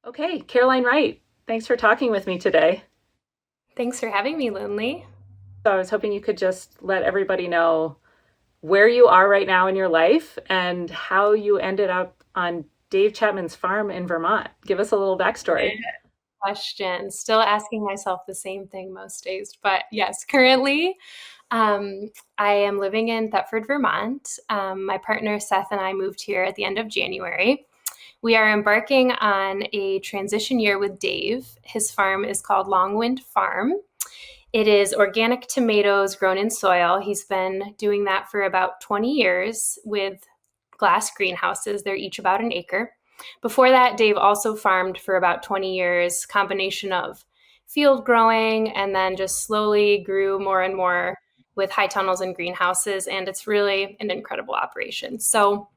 Okay, Caroline Wright, thanks for talking with me today. Thanks for having me, Linley. So I was hoping you could just let everybody know where you are right now in your life and how you ended up on Dave Chapman's farm in Vermont. Give us a little backstory. Good question. Still asking myself the same thing most days. But yes, currently I am living in Thetford, Vermont. My partner Seth and I moved here at the end of January. We are embarking on a transition year with Dave. His farm is called Longwind Farm. It is organic tomatoes grown in soil. He's been doing that for about 20 years with glass greenhouses. They're each about an acre. Before that, Dave also farmed for about 20 years, combination of field growing and then just slowly grew more and more with high tunnels and greenhouses. And it's really an incredible operation. So,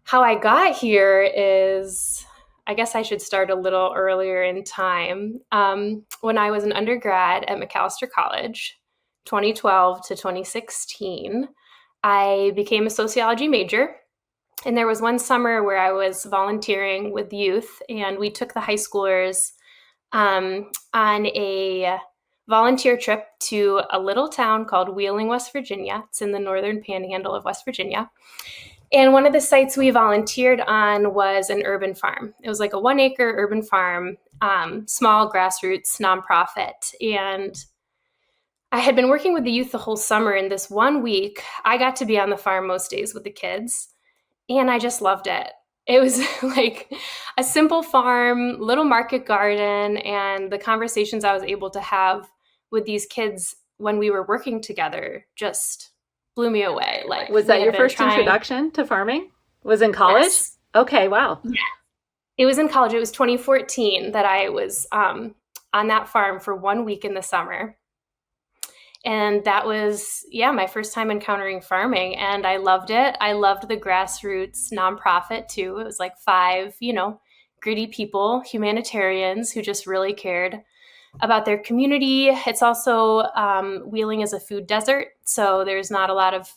how I got here is I guess I should start a little earlier in time. When I was an undergrad at Macalester College, 2012 to 2016, I became a sociology major. And there was one summer where I was volunteering with youth, and we took the high schoolers on a volunteer trip to a little town called Wheeling, West Virginia. It's in the northern panhandle of West Virginia. And one of the sites we volunteered on was an urban farm. It was like a 1 acre urban farm, small grassroots nonprofit. And I had been working with the youth the whole summer. And this one week, I got to be on the farm most days with the kids. And I just loved it. It was like a simple farm, little market garden, and the conversations I was able to have with these kids when we were working together just blew me away. Like Was we that had your been first trying, introduction to farming? Was in college? yes, Okay, wow. yeah. It was in college. It was 2014 that I was on that farm for 1 week in the summer. And that was, yeah, my first time encountering farming. And I loved it. I loved the grassroots nonprofit too. It was like five, gritty people, humanitarians who just really cared about their community. It's also Wheeling is a food desert. So there's not a lot of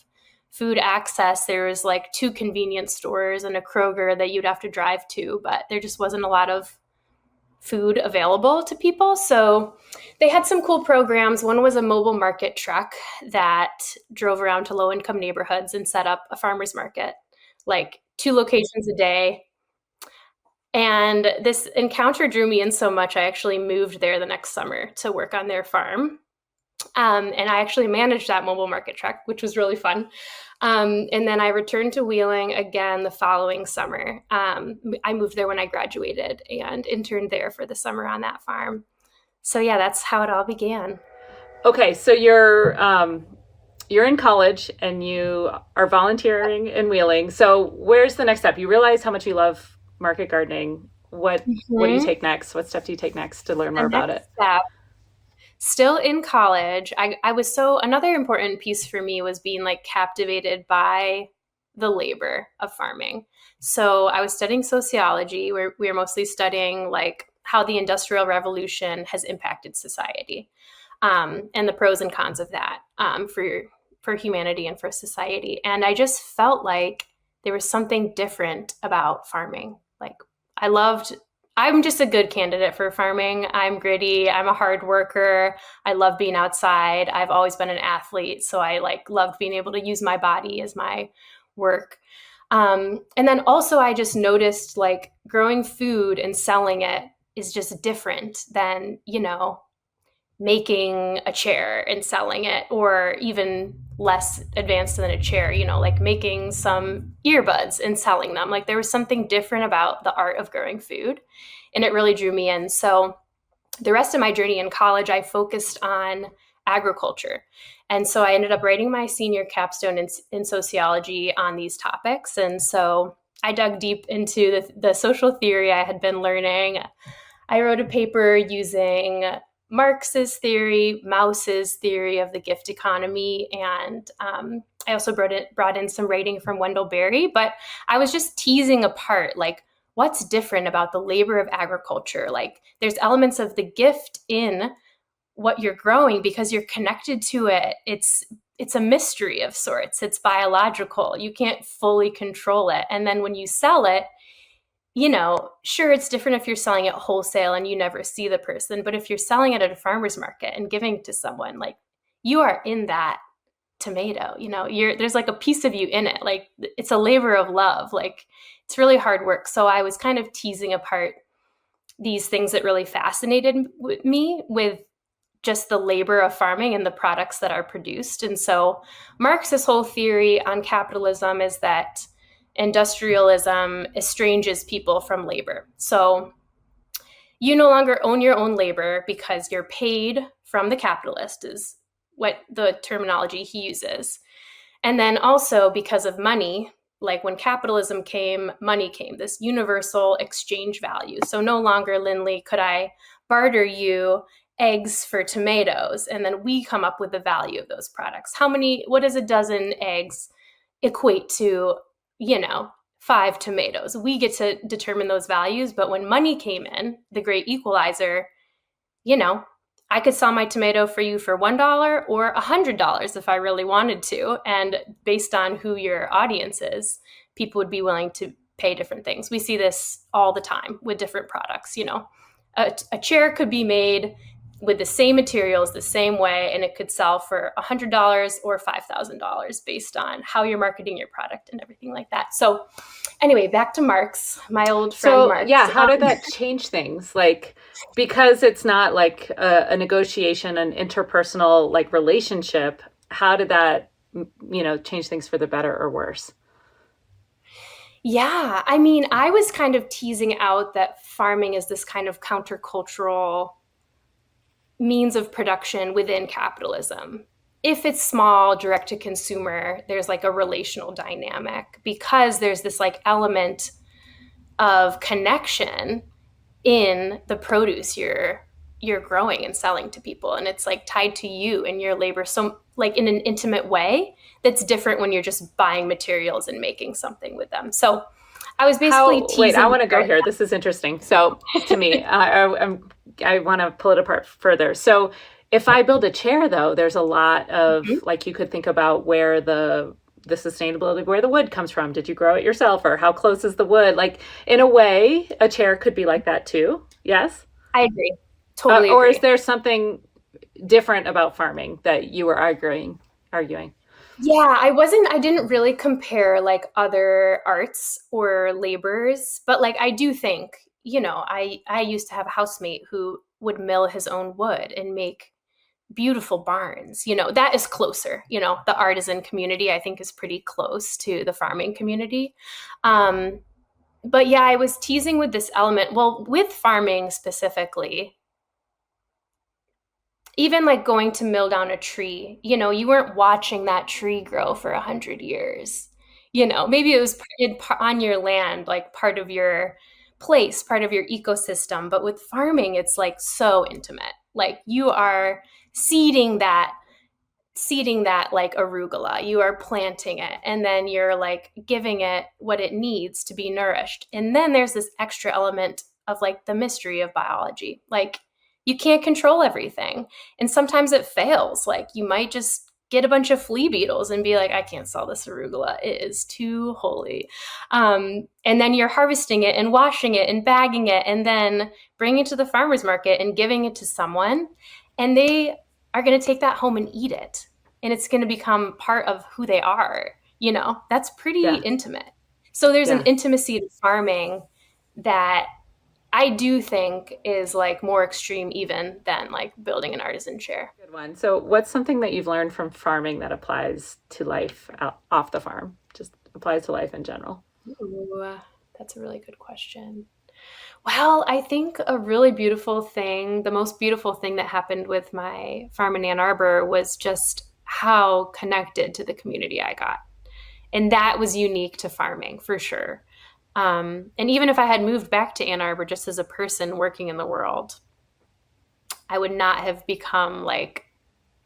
food access. There was like two convenience stores and a Kroger that you'd have to drive to, but there just wasn't a lot of food available to people. So they had some cool programs. One was a mobile market truck that drove around to low income neighborhoods and set up a farmer's market, like 2 locations a day. And this encounter drew me in so much, I actually moved there the next summer to work on their farm. And I actually managed that mobile market truck, which was really fun. And then I returned to Wheeling again the following summer. I moved there when I graduated and interned there for the summer on that farm. So yeah, that's how it all began. Okay, so you're in college and you are volunteering in Wheeling. So where's the next step? You realize how much you love market gardening. What do you Mm-hmm. take next? What step do you take next to learn The more about next it? step, still in college, I was so, another important piece for me was being like captivated by the labor of farming. So I was studying sociology, where we were mostly studying like how the Industrial Revolution has impacted society, and the pros and cons of that, for humanity and for society. And I just felt like there was something different about farming. Like I loved. I'm just a good candidate for farming. I'm gritty. I'm a hard worker. I love being outside. I've always been an athlete, so I like loved being able to use my body as my work. And then also, I just noticed like growing food and selling it is just different than making a chair and selling it, or even less advanced than a chair, like making some earbuds and selling them. Like there was something different about the art of growing food, and it really drew me in. So the rest of my journey in college, I focused on agriculture. And so I ended up writing my senior capstone in sociology on these topics. And so I dug deep into the social theory I had been learning. I wrote a paper using Marx's theory, Mauss's theory of the gift economy, and I also brought in some writing from Wendell Berry. But I was just teasing apart like what's different about the labor of agriculture. Like there's elements of the gift in what you're growing because you're connected to it. It's a mystery of sorts. It's biological. You can't fully control it. And then when you sell it, sure, it's different if you're selling it wholesale and you never see the person, but if you're selling it at a farmer's market and giving it to someone, like, you are in that tomato, there's like a piece of you in it. Like, it's a labor of love. Like, it's really hard work. So I was kind of teasing apart these things that really fascinated me with just the labor of farming and the products that are produced. And so Marx's whole theory on capitalism is that industrialism estranges people from labor. So you no longer own your own labor because you're paid from the capitalist, is what the terminology he uses. And then also because of money, like when capitalism came, money came, this universal exchange value. So no longer, Linley, could I barter you eggs for tomatoes, and then we come up with the value of those products. What does a dozen eggs equate to, 5 tomatoes? We get to determine those values. But when money came in, the great equalizer, I could sell my tomato for you for $1 or $100 if I really wanted to. And based on who your audience is, people would be willing to pay different things. We see this all the time with different products. A chair could be made with the same materials, the same way, and it could sell for $100 or $5,000 based on how you're marketing your product and everything like that. So anyway, back to Marx, my old friend Marx. Yeah, how did that change things? Like, because it's not like a negotiation, an interpersonal like relationship, how did that, change things for the better or worse? Yeah, I mean, I was kind of teasing out that farming is this kind of countercultural means of production within capitalism. If it's small, direct to consumer, there's like a relational dynamic because there's this like element of connection in the produce you're growing and selling to people, and it's like tied to you and your labor, so like in an intimate way that's different when you're just buying materials and making something with them. So I was basically teasing. Wait, I want to go here. This is interesting. So to me, I want to pull it apart further. So if I build a chair, though, there's a lot of like, you could think about where the sustainability, where the wood comes from. Did you grow it yourself, or how close is the wood? Like, in a way, a chair could be like that too. Yes, I agree. Totally. Or agree. is there something different about farming that you were arguing? Yeah, I didn't really compare like other arts or labors, but like I do think, I used to have a housemate who would mill his own wood and make beautiful barns. That is closer. The artisan community, I think, is pretty close to the farming community. But yeah, I was teasing with this element. Well, with farming specifically, even like going to mill down a tree, you weren't watching that tree grow for 100 years. Maybe it was on your land, like part of your place, part of your ecosystem. But with farming, it's like so intimate. Like, you are seeding that like arugula. You are planting it, and then you're like giving it what it needs to be nourished. And then there's this extra element of like the mystery of biology. Like, you can't control everything. And sometimes it fails. Like, you might just get a bunch of flea beetles and be like, I can't sell this arugula. It is too holy. And then you're harvesting it and washing it and bagging it and then bringing it to the farmer's market and giving it to someone. And they are going to take that home and eat it. And it's going to become part of who they are. That's pretty intimate. So there's an intimacy to farming that I do think is like more extreme even than like building an artisan chair. Good one. So what's something that you've learned from farming that applies to life off the farm? Just applies to life in general. Ooh, that's a really good question. Well, I think a really beautiful thing, the most beautiful thing that happened with my farm in Ann Arbor was just how connected to the community I got. And that was unique to farming for sure. And even if I had moved back to Ann Arbor just as a person working in the world, I would not have become like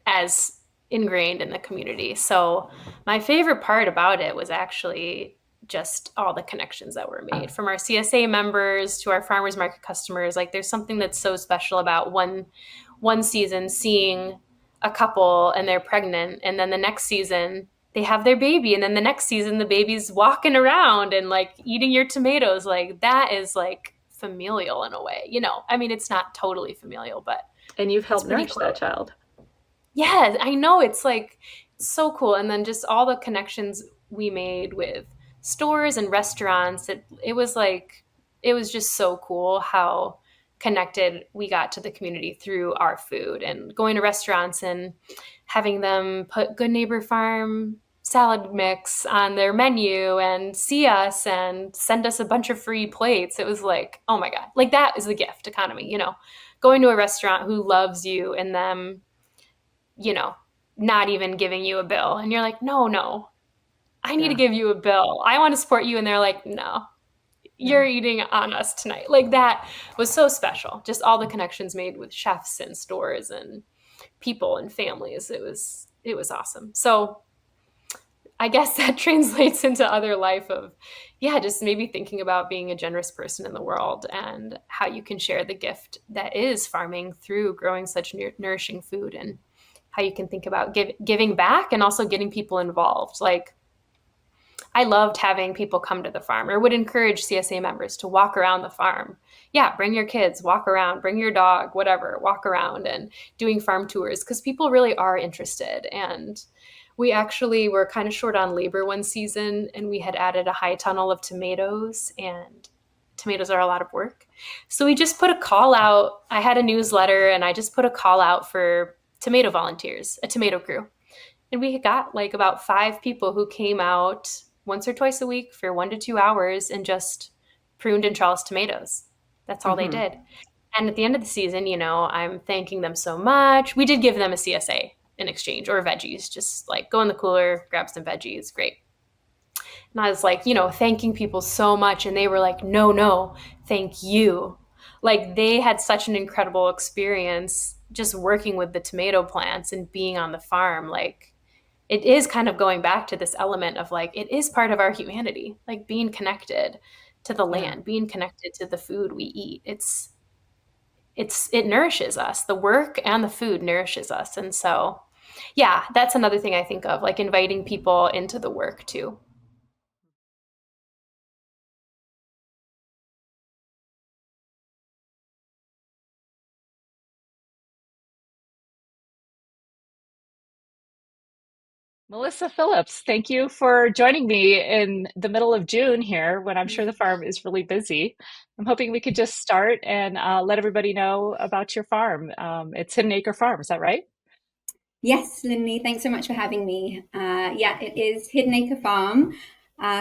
as ingrained in the community. So my favorite part about it was actually just all the connections that were made from our CSA members to our farmers market customers. Like, there's something that's so special about one season seeing a couple and they're pregnant, and then the next season they have their baby, and then the next season the baby's walking around and like eating your tomatoes. Like that is like familial in a way, you know. I mean, it's not totally familial, but And you've it's helped pretty nourish that close. child. Yeah, I know. It's like so cool. And then just all the connections we made with stores and restaurants. It was like it was just so cool how connected we got to the community through our food and going to restaurants and having them put Good Neighbor Farm salad mix on their menu and see us and send us a bunch of free plates. It was like, oh my God, like that is the gift economy, you know, going to a restaurant who loves you and them, you know, not even giving you a bill. And you're like, no, no, I need to Yeah. give you a bill. I want to support you. And they're like, no, Yeah. you're eating on us tonight. Like that was so special. Just all the connections made with chefs and stores and people and families. It was awesome. So I guess that translates into other life of, yeah, just maybe thinking about being a generous person in the world and how you can share the gift that is farming through growing such nourishing food, and how you can think about giving back and also getting people involved. Like I loved having people come to the farm, or would encourage CSA members to walk around the farm. Yeah, bring your kids, walk around, bring your dog, whatever, walk around and doing farm tours because people really are interested. And we actually were kind of short on labor one season, and we had added a high tunnel of tomatoes, and tomatoes are a lot of work. So we just put a call out. I had a newsletter, and I just put a call out for tomato volunteers, a tomato crew. And we got like about 5 people who came out once or twice a week for 1 to 2 hours and just pruned and trellised tomatoes. That's all they Hmm. did. And at the end of the season, you know, I'm thanking them so much. We did give them a CSA in exchange, or veggies, just like go in the cooler, grab some veggies. Great. And I was like, you know, thanking people so much. And they were like, no, no, thank you. Like they had such an incredible experience just working with the tomato plants and being on the farm. Like it is kind of going back to this element of like it is part of our humanity, like being connected to the Yeah. land, being connected to the food we eat. It nourishes us. The work and the food nourishes us. And so yeah, that's another thing I think of, like inviting people into the work too. Melissa Phillips, thank you for joining me in the middle of June here when I'm sure the farm is really busy. I'm hoping we could just start and let everybody know about your farm. It's Hidden Acre Farm, is that right? Yes, Linley, thanks so much for having me. Yeah, it is Hidden Acre Farm.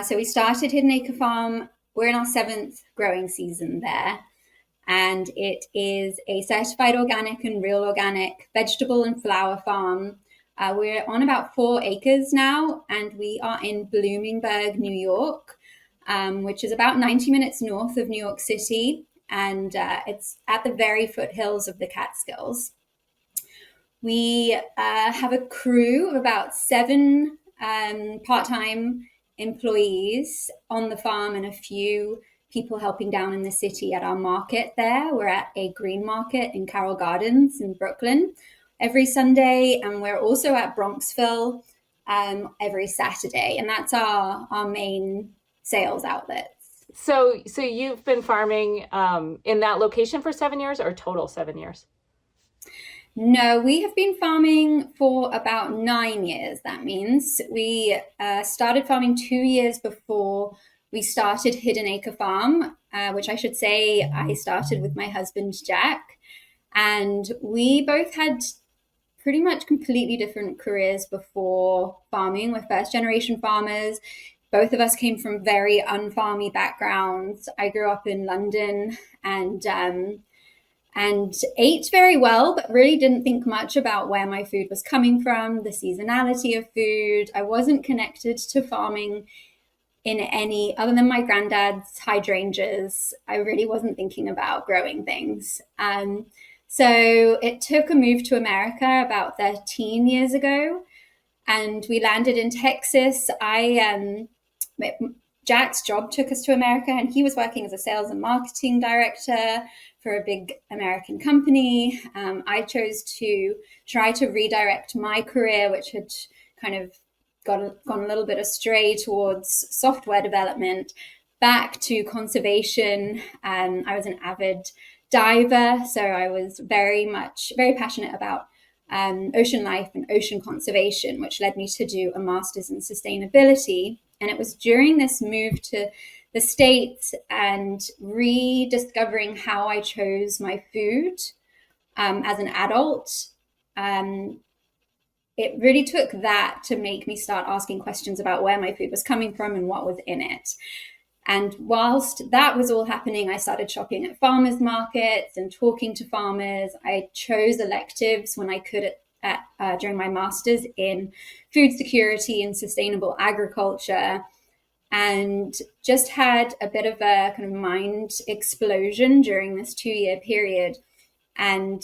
So we started Hidden Acre Farm. We're in our seventh growing season there, and it is a certified organic and real organic vegetable and flower farm. We're on about 4 acres now, and we are in Bloomingburg, New York, which is about 90 minutes north of New York City, and it's at the very foothills of the Catskills. We have a crew of about 7 part-time employees on the farm and a few people helping down in the city at our market there. We're at a green market in Carroll Gardens in Brooklyn every Sunday, and we're also at Bronxville every Saturday, and that's our main sales outlets. So you've been farming in that location for 7 years or total 7 years? No, we have been farming for about 9 years. That means we started farming 2 years before we started Hidden Acre Farm, which I should say I started with my husband, Jack. And we both had pretty much completely different careers before farming. We're first generation farmers. Both of us came from very unfarmy backgrounds. I grew up in London and ate very well, but really didn't think much about where my food was coming from, the seasonality of food. I wasn't connected to farming in any other than my granddad's hydrangeas. I really wasn't thinking about growing things. So it took a move to America about 13 years ago, and we landed in Texas. Jack's job took us to America, and he was working as a sales and marketing director for a big American company. I chose to try to redirect my career, which had kind of gone a little bit astray towards software development, back to conservation. I was an avid diver, so I was very passionate about ocean life and ocean conservation, which led me to do a master's in sustainability. And it was during this move to the States and rediscovering how I chose my food as an adult. It really took that to make me start asking questions about where my food was coming from and what was in it. And whilst that was all happening, I started shopping at farmers markets and talking to farmers. I chose electives when I could during my master's in food security and sustainable agriculture, and just had a bit of a kind of mind explosion during this 2-year period. And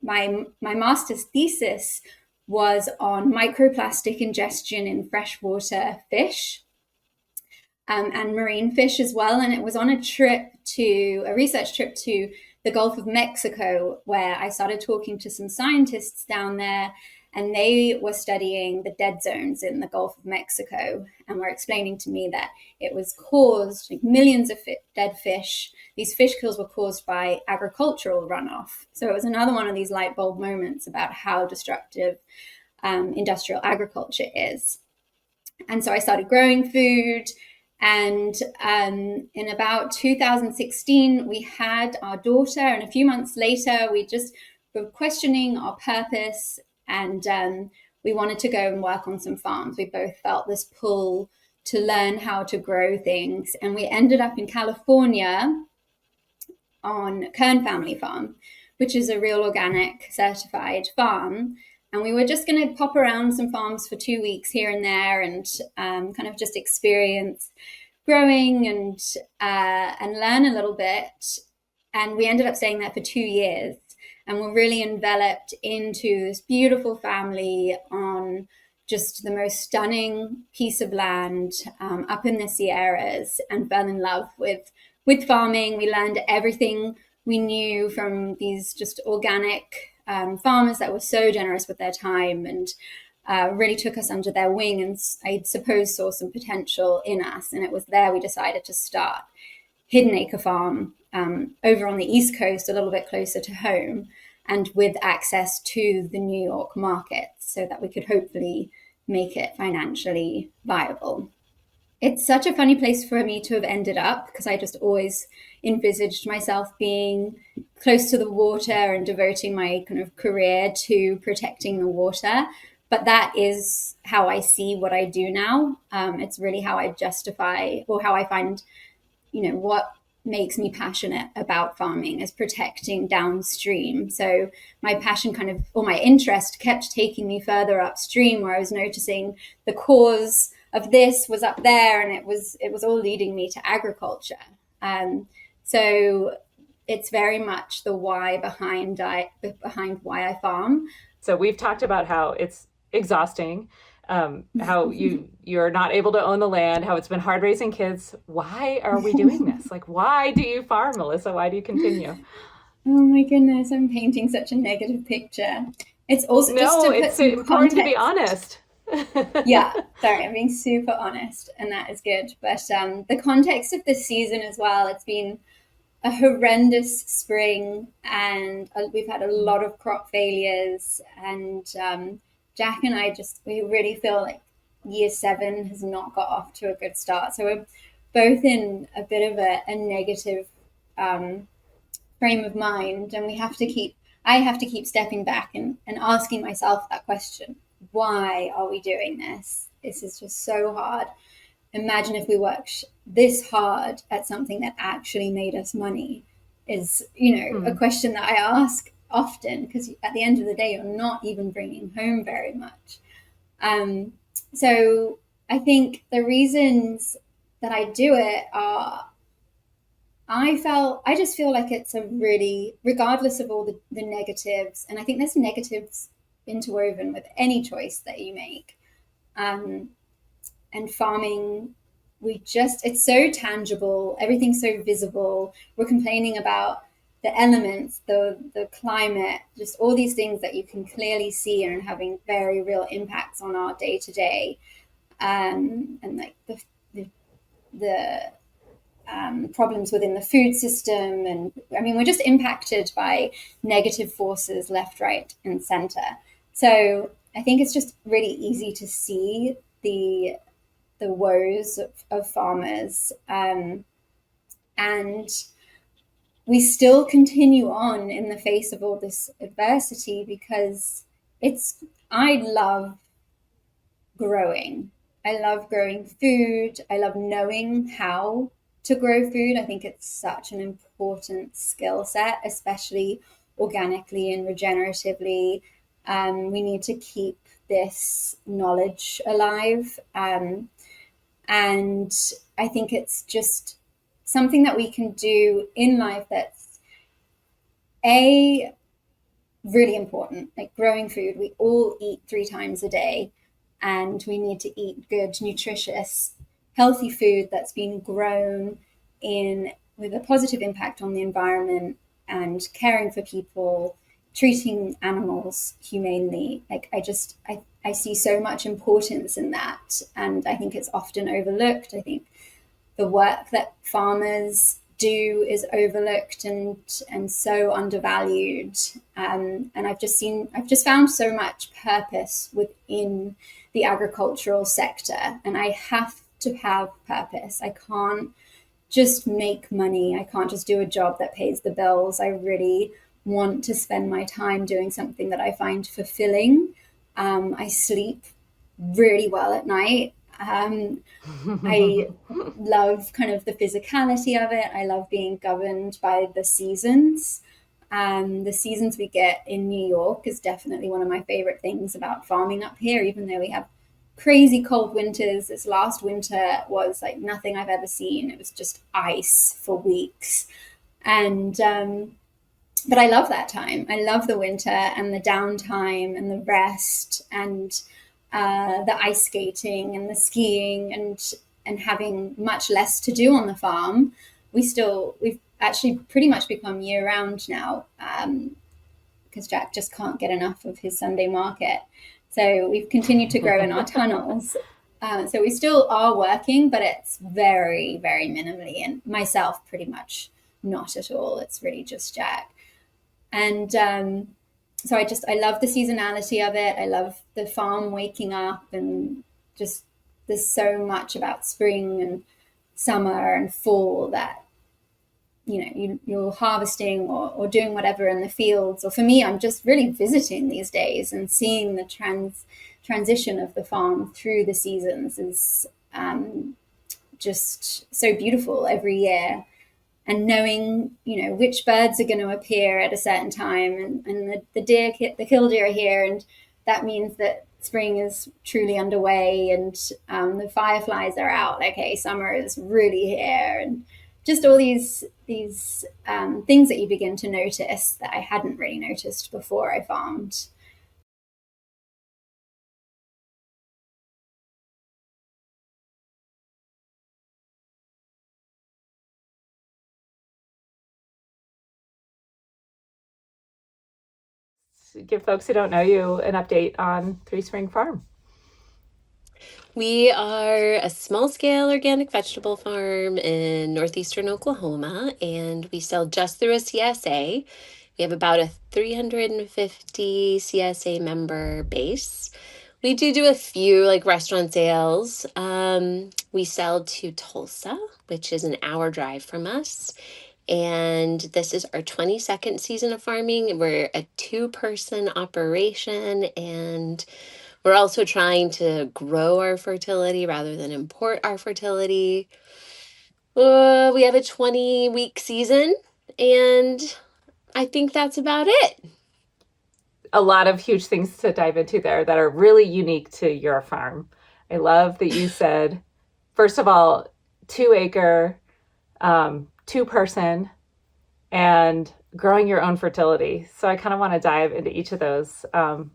my master's thesis was on microplastic ingestion in freshwater fish and marine fish as well. And it was on a research trip to the Gulf of Mexico, where I started talking to some scientists down there, and they were studying the dead zones in the Gulf of Mexico and were explaining to me that it was caused, like millions of dead fish. These fish kills were caused by agricultural runoff. So it was another one of these light bulb moments about how destructive industrial agriculture is. And so I started growing food. And in about 2016, we had our daughter. And a few months later, we just were questioning our purpose. And we wanted to go and work on some farms. We both felt this pull to learn how to grow things. And we ended up in California on Kern Family Farm, which is a real organic certified farm. And we were just going to pop around some farms for 2 weeks here and there and kind of just experience growing and learn a little bit. And we ended up staying there for 2 years. And we're really enveloped into this beautiful family on just the most stunning piece of land up in the Sierras, and fell in love with farming. We learned everything we knew from these just organic farmers that were so generous with their time, and really took us under their wing, and I suppose saw some potential in us. And it was there we decided to start Hidden Acre Farm over on the East Coast, a little bit closer to home, and with access to the New York market, so that we could hopefully make it financially viable. It's such a funny place for me to have ended up, because I just always envisaged myself being close to the water and devoting my kind of career to protecting the water. But that is how I see what I do now. It's really how I justify, or how I find, what makes me passionate about farming is protecting downstream. So my passion or my interest kept taking me further upstream, where I was noticing the cause of this was up there, and it was all leading me to agriculture. So it's very much the why behind why I farm. So we've talked about how it's exhausting, how you're not able to own the land, how it's been hard raising kids. Why are we doing this? Like, why do you farm, Melissa? Why do you continue? Oh my goodness, I'm painting such a negative picture. It's also it's important to be honest. Yeah, sorry, I'm being super honest, and that is good. But the context of this season as well, it's been a horrendous spring, and we've had a lot of crop failures, and Jack and I we really feel like year 7 has not got off to a good start. So we're both in a bit of a negative frame of mind, and I have to keep stepping back and asking myself that question. Why are we doing this? This is just so hard. Imagine if we worked this hard at something that actually made us money, is, a question that I ask often, because at the end of the day, you're not even bringing home very much. So I think the reasons that I do it are, I just feel like it's a really, regardless of all the negatives, and I think there's negatives interwoven with any choice that you make. And farming, it's so tangible, everything's so visible. We're complaining about the elements, the climate, just all these things that you can clearly see and having very real impacts on our day to day, and like the problems within the food system. And I mean, we're just impacted by negative forces left, right, and center. So I think it's just really easy to see the woes of farmers, and we still continue on in the face of all this adversity, because I love growing. I love growing food. I love knowing how to grow food. I think it's such an important skill set, especially organically and regeneratively. We need to keep this knowledge alive. And I think it's just something that we can do in life that's really important. Like growing food, we all eat 3 times a day, and we need to eat good, nutritious, healthy food that's been grown with a positive impact on the environment and caring for people, treating animals humanely. Like I see so much importance in that, and I think it's often overlooked. I think the work that farmers do is overlooked and so undervalued. And I've just found so much purpose within the agricultural sector, and I have to have purpose. I can't just make money. I can't just do a job that pays the bills. I really want to spend my time doing something that I find fulfilling. I sleep really well at night. I love kind of the physicality of it. I love being governed by the seasons. The seasons we get in New York is definitely one of my favorite things about farming up here, even though we have crazy cold winters. This last winter was like nothing I've ever seen. It was just ice for weeks. And but I love that time. I love the winter and the downtime and the rest and the ice skating and the skiing and having much less to do on the farm. We've actually pretty much become year round now, because Jack just can't get enough of his Sunday market. So we've continued to grow in our tunnels. So we still are working, but it's very, very minimally, and myself pretty much not at all. It's really just Jack. And so I love the seasonality of it. I love the farm waking up, and just there's so much about spring and summer and fall that, you're harvesting or doing whatever in the fields. Or for me, I'm just really visiting these days and seeing the transition of the farm through the seasons is just so beautiful every year. And knowing, which birds are going to appear at a certain time, and the killdeer are here, and that means that spring is truly underway, and the fireflies are out. Okay, summer is really here, and just all these things that you begin to notice that I hadn't really noticed before I farmed. Give folks who don't know you an update on Three Spring Farm. We are a small-scale organic vegetable farm in northeastern Oklahoma, and we sell just through a CSA. We have about a 350 CSA member base. We do a few like restaurant sales. We sell to Tulsa, which is an hour drive from us. And this is our 22nd season of farming. We're a 2-person operation, and we're also trying to grow our fertility rather than import our fertility. We have a 20-week season, and I think that's about it. A lot of huge things to dive into there that are really unique to your farm. I love that you said, first of all, 2-acre, 2-person, and growing your own fertility. So I kind of want to dive into each of those.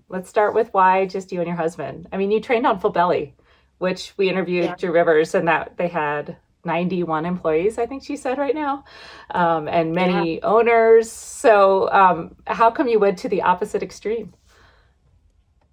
Let's start with why just you and your husband. I mean, you trained on full belly, which we interviewed Drew Rivers, and that they had 91 employees, I think she said right now, and many owners. So how come you went to the opposite extreme?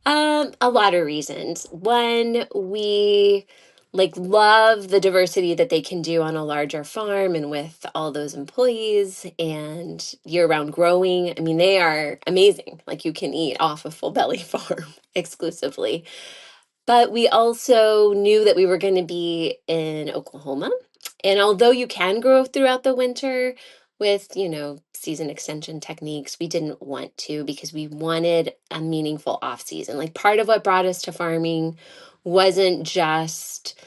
A lot of reasons. One, we like love the diversity that they can do on a larger farm and with all those employees and year-round growing. I mean, they are amazing. Like you can eat off a full belly farm exclusively. But we also knew that we were going to be in Oklahoma. And although you can grow throughout the winter with, season extension techniques, we didn't want to because we wanted a meaningful off season. Like part of what brought us to farming wasn't just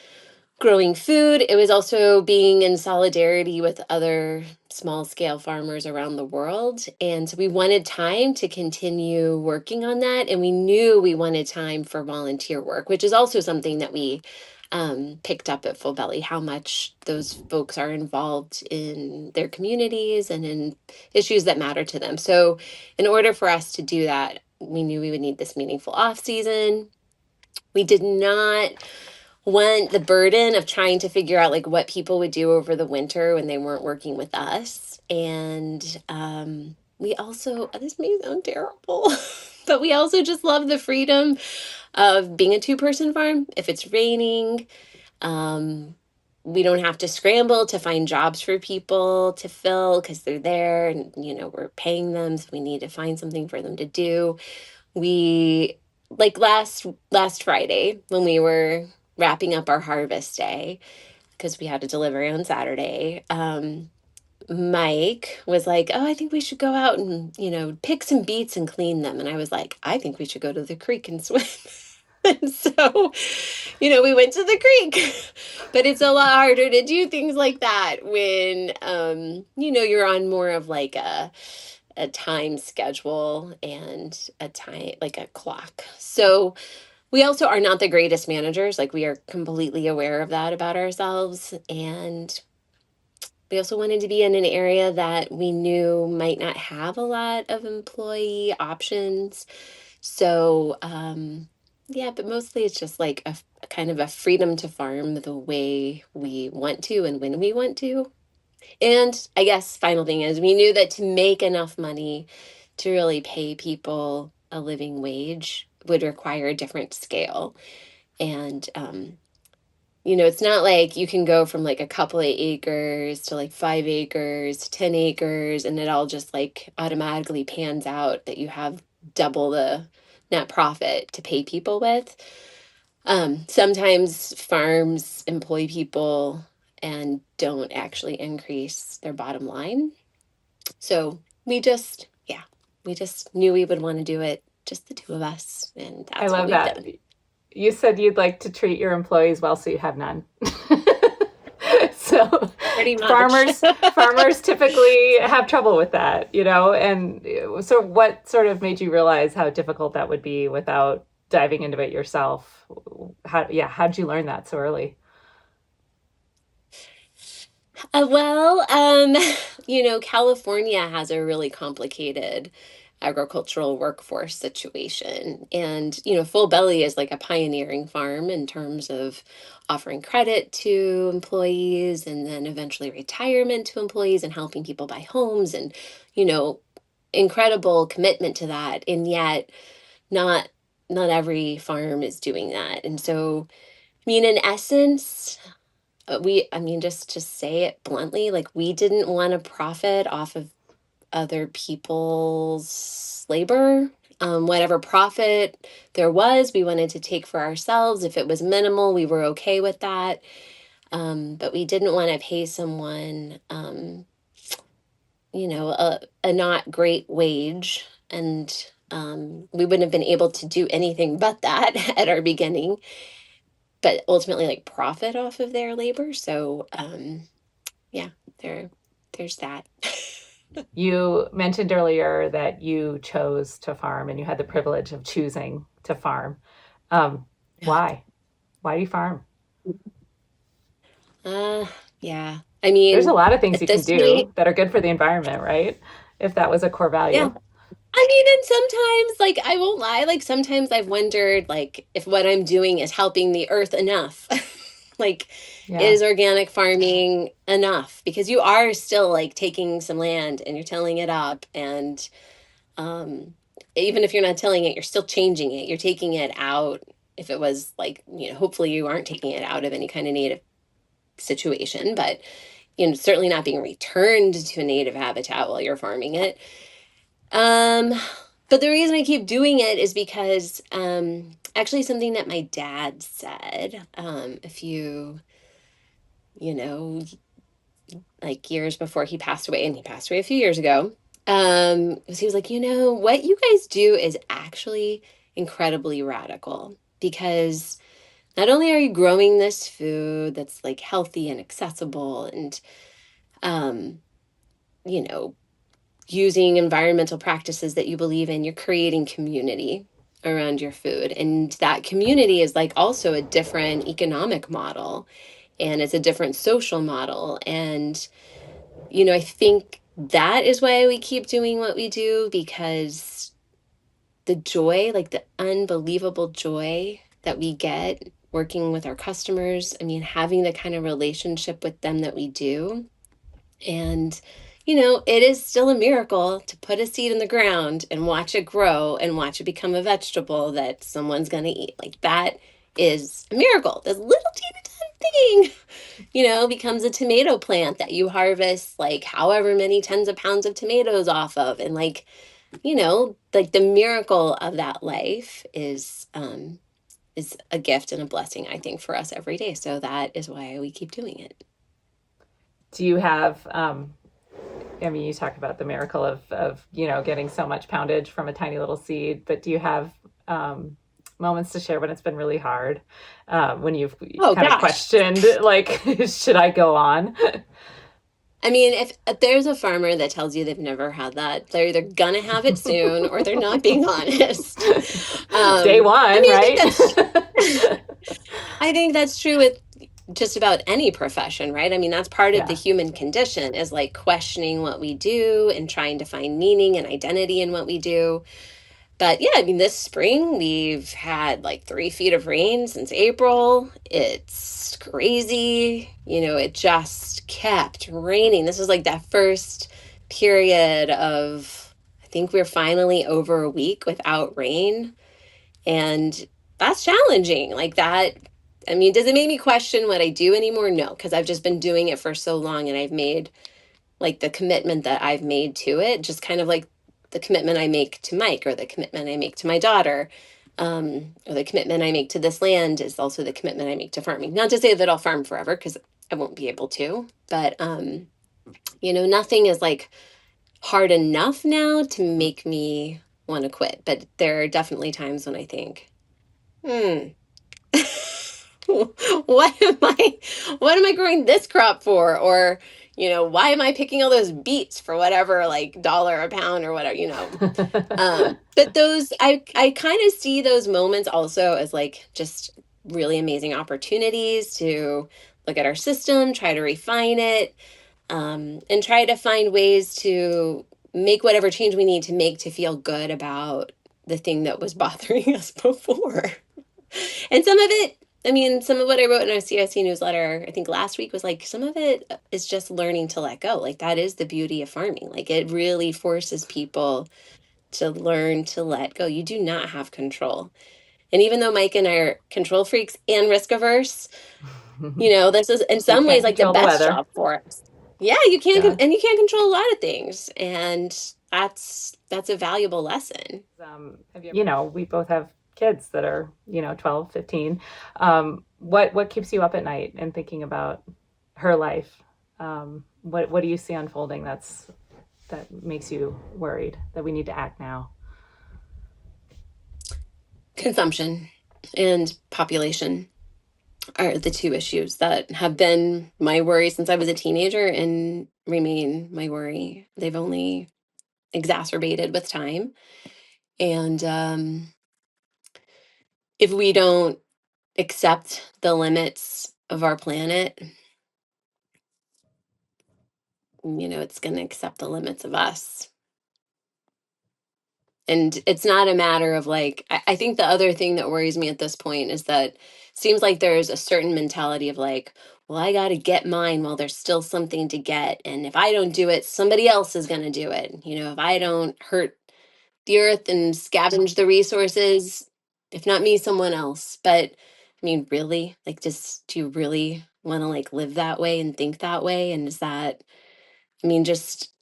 growing food, it was also being in solidarity with other small scale farmers around the world. And so we wanted time to continue working on that. And we knew we wanted time for volunteer work, which is also something that we picked up at Full Belly, how much those folks are involved in their communities and in issues that matter to them. So in order for us to do that, we knew we would need this meaningful off season. We did not want the burden of trying to figure out like what people would do over the winter when they weren't working with us. And we also, this may sound terrible, but we also just love the freedom of being a two-person farm. If it's raining, we don't have to scramble to find jobs for people to fill because they're there and, we're paying them. So we need to find something for them to do. We like last Friday when we were wrapping up our harvest day because we had a delivery on Saturday. Mike was like, "Oh, I think we should go out and, pick some beets and clean them." And I was like, "I think we should go to the creek and swim." And so, we went to the creek. But it's a lot harder to do things like that when, you're on more of like a time schedule and a time, like a clock. So we also are not the greatest managers. Like we are completely aware of that about ourselves. And we also wanted to be in an area that we knew might not have a lot of employee options. So, yeah, but mostly it's just like a kind of a freedom to farm the way we want to and when we want to. And I guess final thing is we knew that to make enough money to really pay people a living wage would require a different scale. And it's not like you can go from like a couple of acres to like 5 acres to 10 acres and it all just like automatically pans out that you have double the net profit to pay people with. Sometimes farms employ people and don't actually increase their bottom line. So we just knew we would want to do it, just the two of us. And I that's what love we've that. done. You said you'd like to treat your employees well, so you have none. So Pretty much. farmers typically have trouble with that, and so what sort of made you realize how difficult that would be without diving into it yourself? How'd you learn that so early? Well, California has a really complicated agricultural workforce situation. And, Full Belly is like a pioneering farm in terms of offering credit to employees and then eventually retirement to employees and helping people buy homes and, incredible commitment to that. And yet not every farm is doing that. And so, in essence, just to say it bluntly, like we didn't want to profit off of other people's labor. Whatever profit there was, we wanted to take for ourselves. If it was minimal, we were okay with that. But we didn't want to pay someone, a not great wage. And we wouldn't have been able to do anything but that at our beginning, but ultimately like profit off of their labor. So there's that. You mentioned earlier that you chose to farm and you had the privilege of choosing to farm. Why? Why do you farm? Yeah. I mean, there's a lot of things you can do point, that are good for the environment, right? If that was a core value. Yeah. And sometimes, like, I won't lie, like, sometimes I've wondered, like, if what I'm doing is helping the earth enough. Like, Yeah. is organic farming enough? Because you are still like taking some land and you're tilling it up, and even if you're not tilling it, you're still changing it. You're taking it out. If it was like, hopefully you aren't taking it out of any kind of native situation, but certainly not being returned to a native habitat while you're farming it. But the reason I keep doing it is because actually something that my dad said a few, like years before he passed away, and he passed away a few years ago, was he was like, what you guys do is actually incredibly radical, because not only are you growing this food that's like healthy and accessible and, um, you know, using environmental practices that you believe in, you're creating community around your food. And that community is like also a different economic model, and it's a different social model. And, I think that is why we keep doing what we do, because the joy, like the unbelievable joy that we get working with our customers, I mean, having the kind of relationship with them that we do. And, it is still a miracle to put a seed in the ground and watch it grow and watch it become a vegetable that someone's going to eat. Like, that is a miracle. This little teeny tiny thing, becomes a tomato plant that you harvest like however many tens of pounds of tomatoes off of. And like, like the miracle of that life is a gift and a blessing, I think, for us every day. So that is why we keep doing it. Do you have, you talk about the miracle of getting so much poundage from a tiny little seed, but do you have moments to share when it's been really hard, when you've kind of questioned, like, should I go on? I mean, if there's a farmer that tells you they've never had that, they're either gonna have it soon or they're not being honest. Day one, right? I think that's true with just about any profession, right? I mean, that's part of the human condition, is like questioning what we do and trying to find meaning and identity in what we do. But yeah, I mean, this spring we've had like 3 feet of rain since April. It's crazy. It just kept raining. This was like that first period of, I think we're finally over a week without rain. And that's challenging. Like that. I mean, does it make me question what I do anymore? No, because I've just been doing it for so long, and I've made like the commitment that I've made to it, just kind of like the commitment I make to Mike, or the commitment I make to my daughter, or the commitment I make to this land is also the commitment I make to farming. Not to say that I'll farm forever, because I won't be able to, but nothing is like hard enough now to make me want to quit. But there are definitely times when I think, what am I growing this crop for? Or, why am I picking all those beets for whatever, like $1 a pound or whatever, but those, I kind of see those moments also as like just really amazing opportunities to look at our system, try to refine it, and try to find ways to make whatever change we need to make to feel good about the thing that was bothering us before. And some of it, I mean, some of what I wrote in our CIC newsletter, I think last week, was like, some of it is just learning to let go. Like, that is the beauty of farming. Like, it really forces people to learn to let go. You do not have control. And even though Mike and I are control freaks and risk averse, this is in some ways like the best job for us. Yeah, you can't, and you can't control a lot of things. And that's a valuable lesson. We both have kids that are 12, 15. What keeps you up at night and thinking about her life? What do you see unfolding that makes you worried that we need to act now? Consumption and population are the 2 issues that have been my worry since I was a teenager and remain my worry. They've only exacerbated with time. And if we don't accept the limits of our planet, it's going to accept the limits of us. And it's not a matter of like, I think the other thing that worries me at this point is that it seems like there's a certain mentality of like, well, I got to get mine while there's still something to get. And if I don't do it, somebody else is going to do it. If I don't hurt the earth and scavenge the resources, if not me, someone else. But I mean, really, like, just do you really want to like live that way and think that way? And is that, I mean, just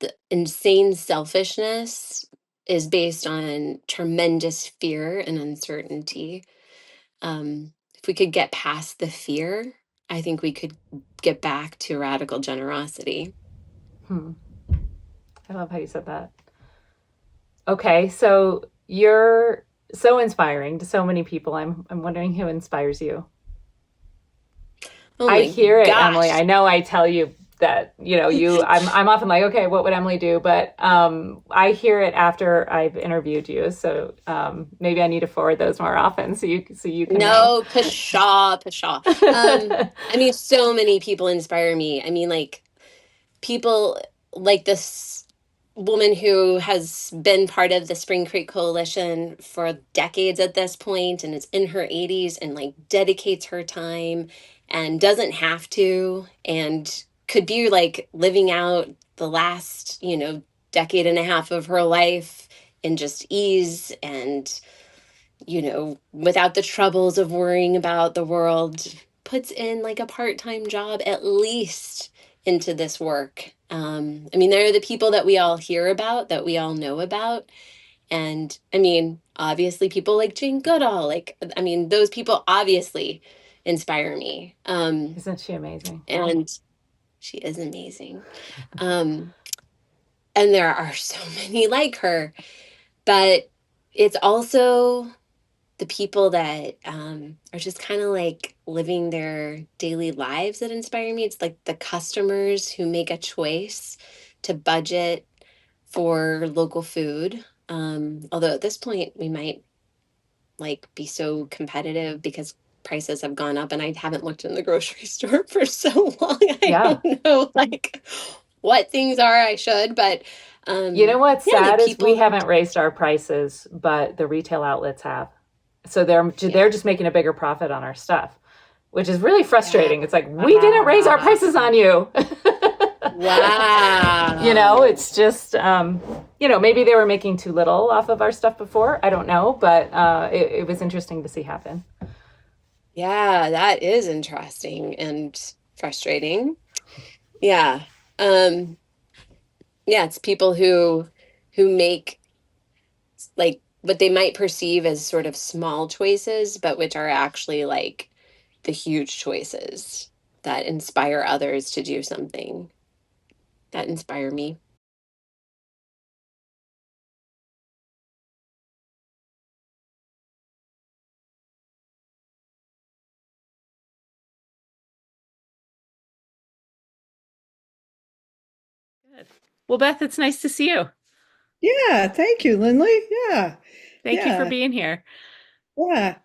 the insane selfishness is based on tremendous fear and uncertainty. If we could get past the fear, I think we could get back to radical generosity. Hmm. I love how you said that. Okay, so you're so inspiring to so many people. I'm wondering who inspires you. Oh I my hear it, Emily. gosh. I know I tell you that, I'm often like, okay, what would Emily do? But I hear it after I've interviewed you. So maybe I need to forward those more often so you can know. No, pshaw, pshaw. I mean, so many people inspire me. I mean, like people like this woman who has been part of the Spring Creek Coalition for decades at this point and is in her 80s and like dedicates her time and doesn't have to and could be like living out the last, decade and a half of her life in just ease and without the troubles of worrying about the world, puts in like a part-time job at least into this work. I mean, there are the people that we all hear about, that we all know about. And I mean, obviously people like Jane Goodall, like, I mean, those people obviously inspire me. Isn't she amazing? And she is amazing. Um, and there are so many like her, but it's also the people that are just kind of like living their daily lives that inspire me. It's like the customers who make a choice to budget for local food. Although at this point we might like be so competitive because prices have gone up and I haven't looked in the grocery store for so long. I Yeah. don't know like what things are I should, but You know what's yeah, the sad is we people. haven't raised our prices, but the retail outlets have. So they're Yeah. just making a bigger profit on our stuff, which is really Yeah. frustrating. It's like, we didn't raise our prices on you. Wow. It's just, maybe they were making too little off of our stuff before. I don't know, but it was interesting to see happen. Yeah, that is interesting and frustrating. Yeah. Um, yeah, it's people who make like what they might perceive as sort of small choices, but which are actually like the huge choices that inspire others to do something that inspire me. Good. Well, Beth, it's nice to see you. Yeah, thank you, Linley. Yeah, Thank you for yeah, being here. yeah.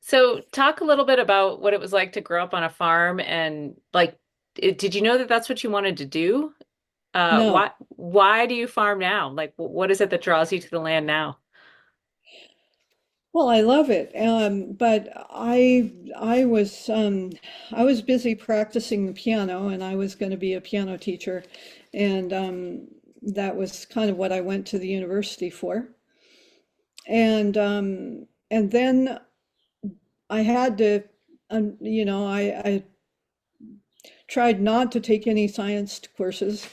So, talk a little bit about what it was like to grow up on a farm and like, did you know that that's what you wanted to do? No. Why do you farm now? Like, what is it that draws you to the land now? Well, I love it. But I was busy practicing the piano, and I was going to be a piano teacher, and that was kind of what I went to the university for. And then I had to, I tried not to take any science courses,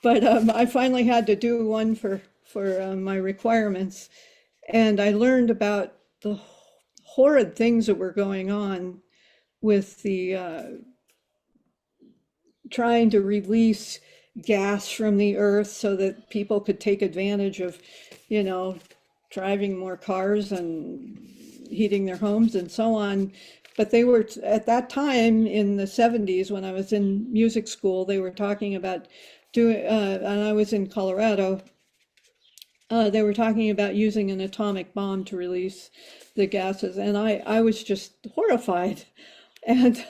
but I finally had to do one for my requirements. And I learned about the horrid things that were going on with the trying to release gas from the earth so that people could take advantage of, you know, driving more cars and heating their homes and so on. But they were, at that time in the 70s, when I was in music school, they were talking about doing, and I was in Colorado, they were talking about using an atomic bomb to release the gases. And I was just horrified. And,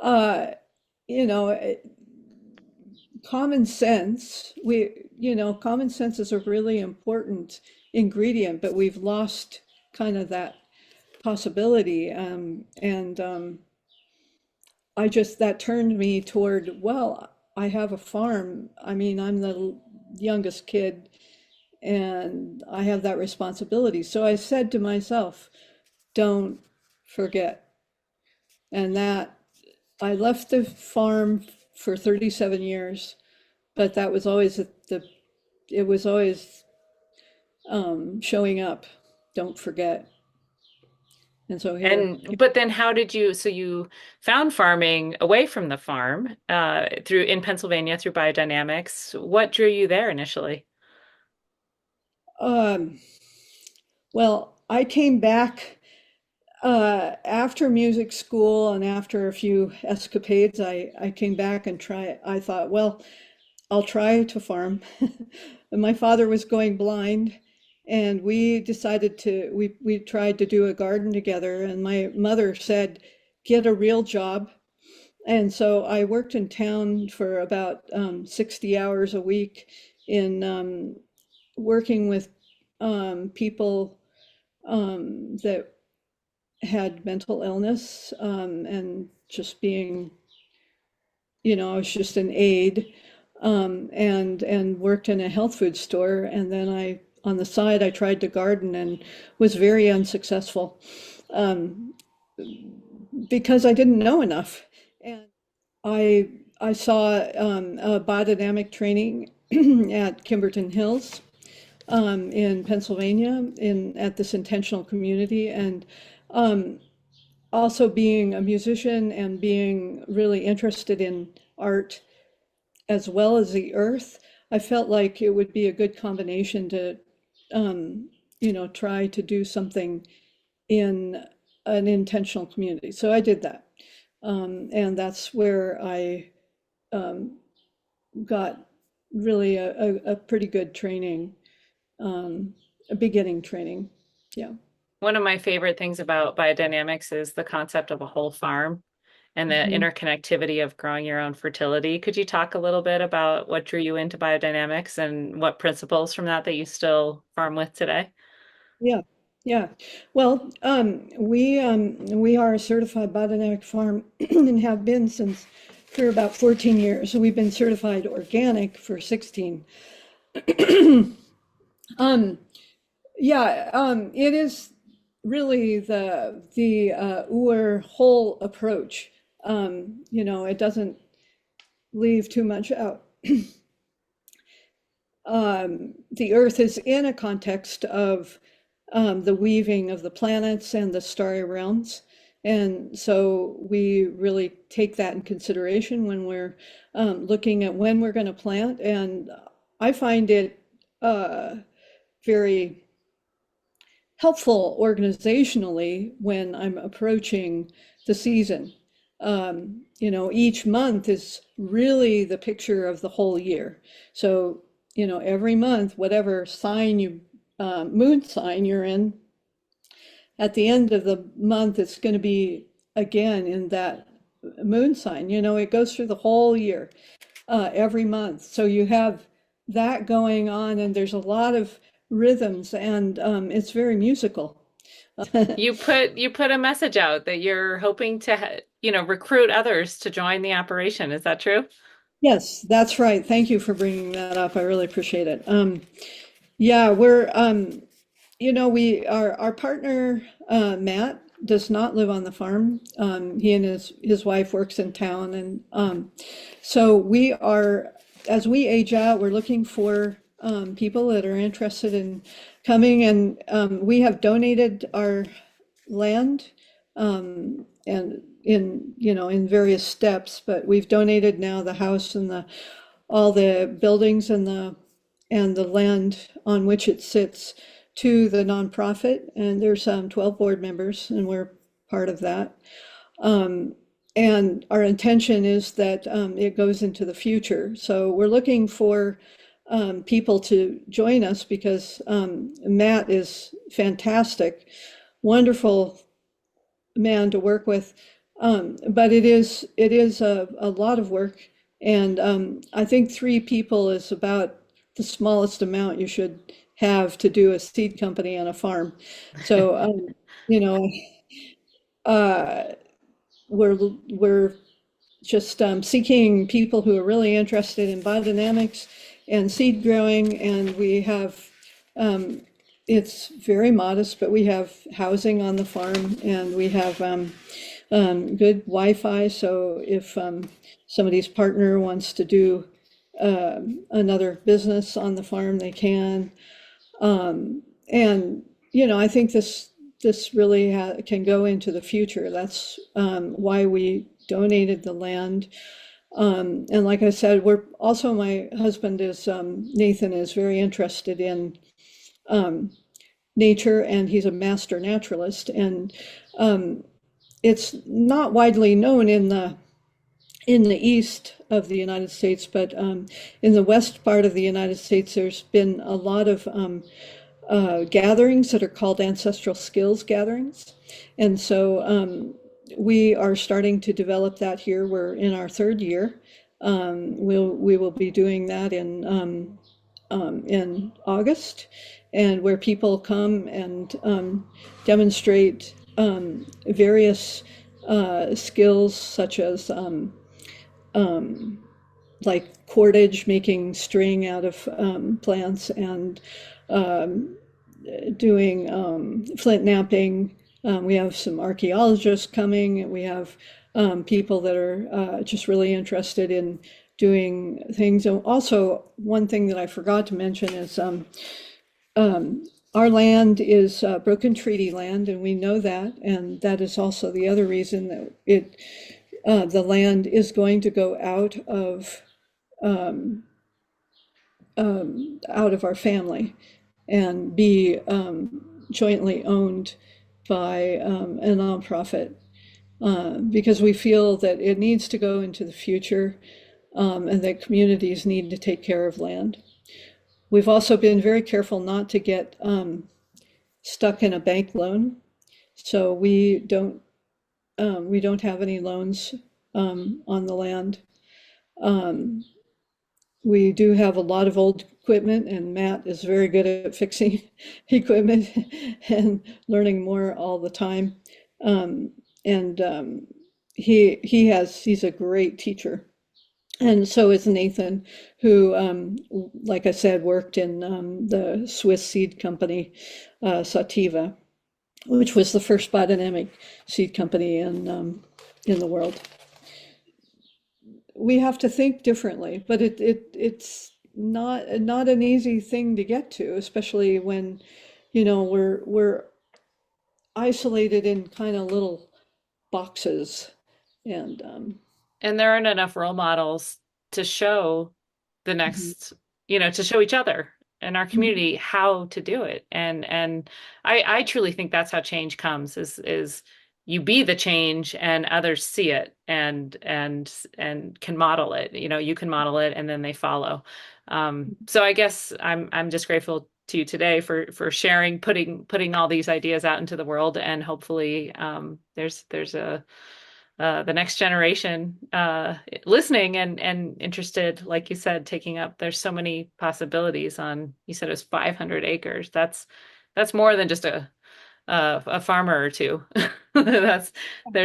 uh, you know, common sense. Common sense is a really important ingredient, but we've lost kind of that possibility. That turned me toward, well, I have a farm. I mean, I'm the youngest kid and I have that responsibility. So I said to myself, don't forget. And that I left the farm for 37 years, but that was always it was always showing up. Don't forget. And so here. But then so you found farming away from the farm in Pennsylvania through biodynamics. What drew you there initially? Well, I came back after music school and after a few escapades. I came back and I thought, well, I'll try to farm. And my father was going blind, and we decided we tried to do a garden together. And my mother said, get a real job. And so I worked in town for about 60 hours a week in working with people that had mental illness, and just being, I was just an aide, and worked in a health food store. And then on the side, I tried to garden and was very unsuccessful because I didn't know enough. And I saw a biodynamic training at Kimberton Hills in Pennsylvania at this intentional community. And also being a musician and being really interested in art as well as the earth, I felt like it would be a good combination to try to do something in an intentional community. So I did that. And that's where I got really a pretty good training, a beginning training. Yeah. One of my favorite things about biodynamics is the concept of a whole farm and the interconnectivity of growing your own fertility. Could you talk a little bit about what drew you into biodynamics and what principles from that you still farm with today? Yeah. Well, we are a certified biodynamic farm and have been for about 14 years. So we've been certified organic for 16. It is really the whole approach. It doesn't leave too much out. The earth is in a context of the weaving of the planets and the starry realms. And so we really take that in consideration when we're looking at when we're going to plant. And I find it very helpful organizationally when I'm approaching the season. Each month is really the picture of the whole year. So, every month, whatever moon sign you're in, at the end of the month, it's going to be again in that moon sign. It goes through the whole year, every month. So you have that going on, and there's a lot of rhythms, and it's very musical. You put a message out that you're hoping to, recruit others to join the operation. Is that true? Yes, that's right. Thank you for bringing that up. I really appreciate it. We're, our partner, Matt, does not live on the farm. He and his wife works in town. And so we are, as we age out, we're looking for people that are interested in coming. And we have donated our land and in various steps, but we've donated now the house and all the buildings and the land on which it sits to the nonprofit. And there's 12 board members, and we're part of that. And our intention is that it goes into the future. So we're looking for people to join us because Matt is fantastic, wonderful man to work with. But it is a lot of work And I think 3 people is about the smallest amount you should have to do a seed company on a farm. So, you know, uh, we're just seeking people who are really interested in biodynamics and seed growing, and we have it's very modest, but we have housing on the farm, and we have good Wi-Fi. So if somebody's partner wants to do another business on the farm, they can. And I think this really can go into the future. That's why we donated the land. And like I said, my husband is Nathan is very interested in nature, and he's a master naturalist. And it's not widely known in the east of the United States, but in the west part of the United States, there's been a lot of gatherings that are called ancestral skills gatherings. And so we are starting to develop that here. We're in our 3rd year. We will be doing that in August, and where people come and demonstrate various skills, such as like cordage, making string out of plants, and doing flint knapping. We have some archaeologists coming. We have people that are just really interested in doing things. And also, one thing that I forgot to mention is our land is broken treaty land, and we know that. And that is also the other reason that the land is going to go out of our family and be jointly owned by a nonprofit, because we feel that it needs to go into the future, and that communities need to take care of land. We've also been very careful not to get stuck in a bank loan, so we don't have any loans on the land. We do have a lot of old equipment, and Matt is very good at fixing equipment and learning more all the time. He's a great teacher. And so is Nathan, who, like I said, worked in the Swiss seed company, Sativa, which was the first biodynamic seed company in the world. We have to think differently, but it's not an easy thing to get to, especially when we're isolated in kind of little boxes, and there aren't enough role models to show the next, to show each other in our community how to do it. And I truly think that's how change comes, is you be the change and others see it and can model it. You can model it and then they follow. So I guess I'm just grateful to you today for sharing, putting all these ideas out into the world, and hopefully there's the next generation listening and interested, like you said, taking up. There's so many possibilities you said it was 500 acres. That's more than just a farmer or two. There's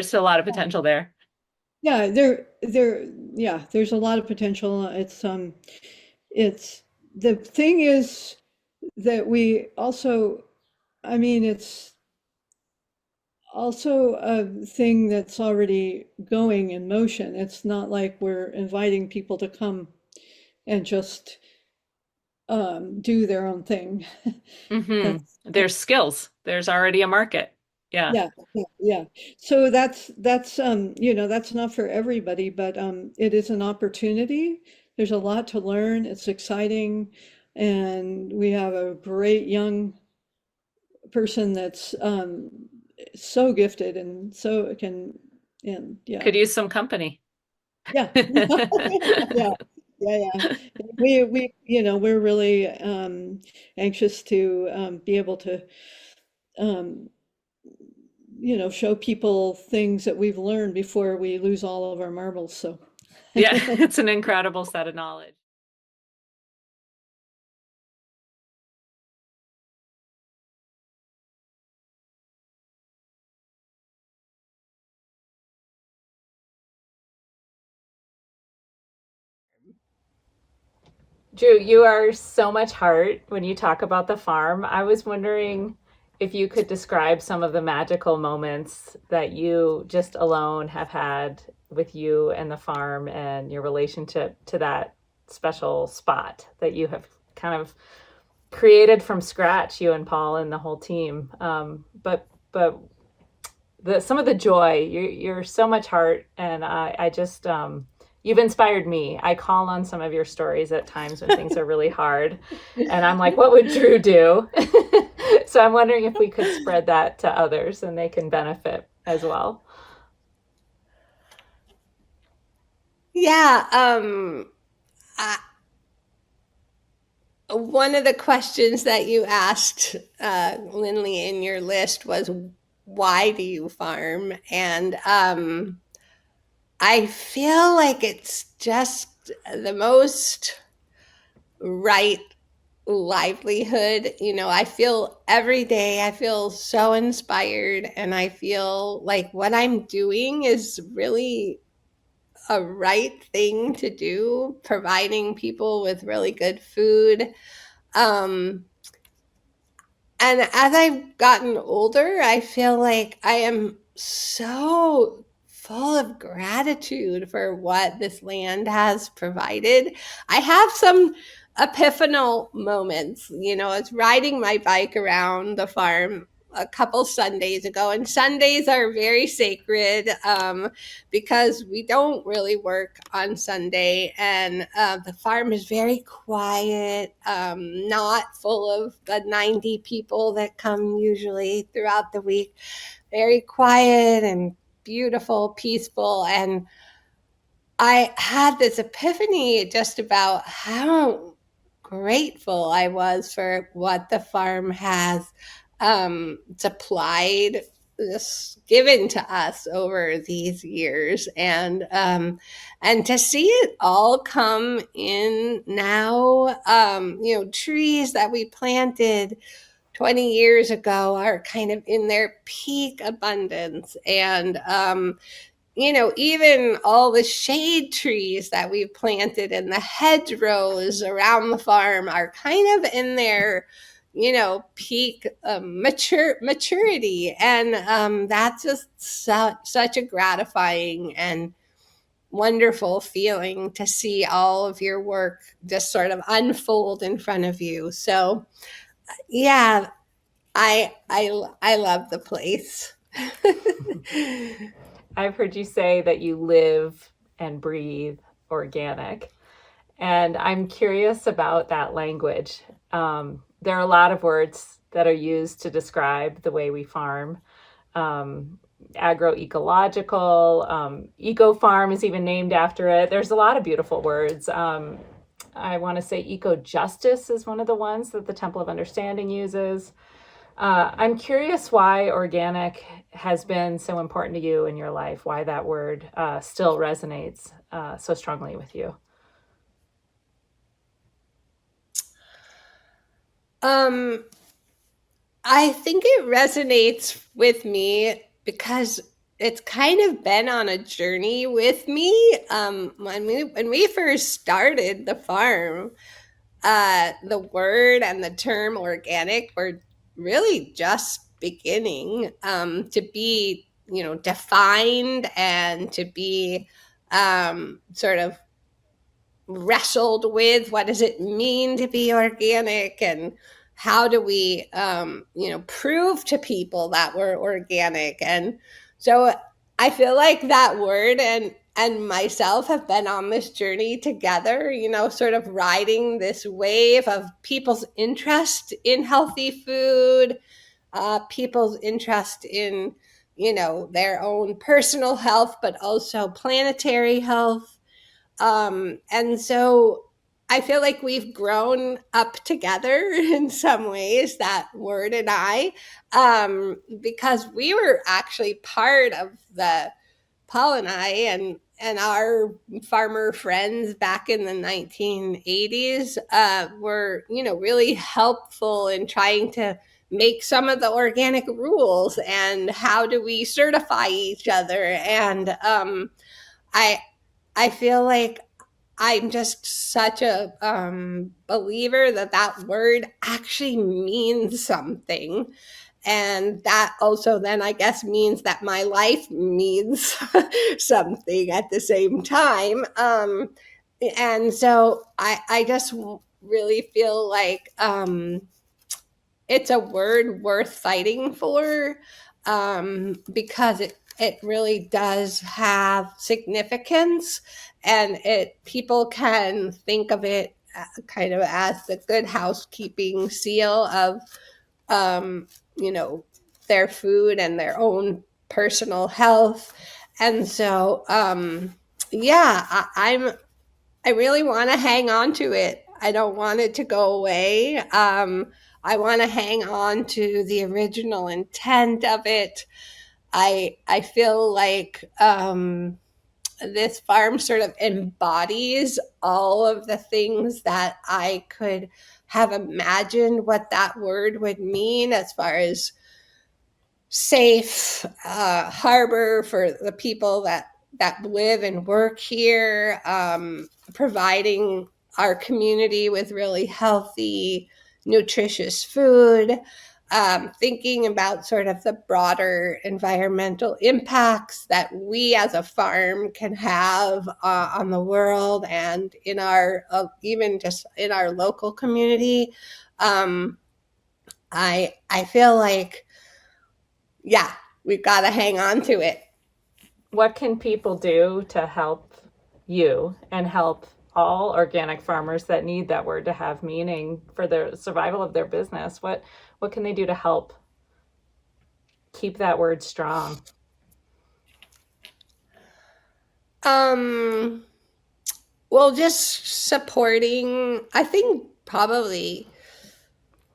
still a lot of potential there. Yeah, there's a lot of potential. It's the thing is that we also, it's also a thing that's already going in motion. It's not like we're inviting people to come and just do their own thing. There's skills. There's already a market. Yeah. So that's that's not for everybody, but it is an opportunity. There's a lot to learn. It's exciting, and we have a great young person that's so gifted and so could use some company. Yeah. We're really anxious to be able to show people things that we've learned before we lose all of our marbles. So Yeah, it's an incredible set of knowledge. Drew, you are so much heart when you talk about the farm. I was wondering if you could describe some of the magical moments that you just alone have had with you and the farm and your relationship to that special spot that you have kind of created from scratch, you and Paul and the whole team. But some of the joy, you're so much heart, and I just you've inspired me. I call on some of your stories at times when things are really hard, and I'm like, what would Drew do? So I'm wondering if we could spread that to others and they can benefit as well. Yeah. One of the questions that you asked, Linley, in your list was, why do you farm? And I feel like it's just the most right livelihood. I feel every day, I feel so inspired, and I feel like what I'm doing is really a right thing to do, providing people with really good food. And as I've gotten older, I feel like I am so full of gratitude for what this land has provided. I have some epiphanal moments. I was riding my bike around the farm a couple Sundays ago, and Sundays are very sacred because we don't really work on Sunday, and the farm is very quiet, not full of the 90 people that come usually throughout the week. Very quiet and beautiful, peaceful. And I had this epiphany just about how grateful I was for what the farm has supplied, this given to us over these years, and to see it all come in now. Trees that we planted 20 years ago are kind of in their peak abundance, and even all the shade trees that we've planted in the hedgerows around the farm are kind of in their, peak maturity. And that's just such a gratifying and wonderful feeling to see all of your work just sort of unfold in front of you. So, yeah, I love the place. I've heard you say that you live and breathe organic. And I'm curious about that language. There are a lot of words that are used to describe the way we farm. Agroecological, eco farm is even named after it. There's a lot of beautiful words. I want to say EcoJustice is one of the ones that the Temple of Understanding uses. I'm curious why organic has been so important to you in your life, why that word still resonates so strongly with you. I think it resonates with me because it's kind of been on a journey with me. When we first started the farm, the word and the term organic were really just beginning to be, defined and to be sort of wrestled with. What does it mean to be organic, and how do we prove to people that we're organic? And so I feel like that word and myself have been on this journey together, sort of riding this wave of people's interest in healthy food, people's interest in their own personal health, but also planetary health. And so I feel like we've grown up together in some ways, that word and I, because we were actually part of Paul and I our farmer friends back in the 1980s were, really helpful in trying to make some of the organic rules and how do we certify each other. And I feel like I'm just such a believer that word actually means something. And that also then, I guess, means that my life means something at the same time. And so I just really feel like it's a word worth fighting for, because it really does have significance, and people can think of it kind of as the good housekeeping seal of their food and their own personal health. And so I really want to hang on to it. I don't want it to go away. I want to hang on to the original intent of it. I feel like this farm sort of embodies all of the things that I could have imagined what that word would mean, as far as safe harbor for the people that live and work here, providing our community with really healthy, nutritious food, thinking about sort of the broader environmental impacts that we as a farm can have on the world and in our even just in our local community. I feel like, yeah, we've got to hang on to it. What can people do to help you and help all organic farmers that need that word to have meaning for the survival of their business? What can they do to help keep that word strong? Well, just supporting, I think probably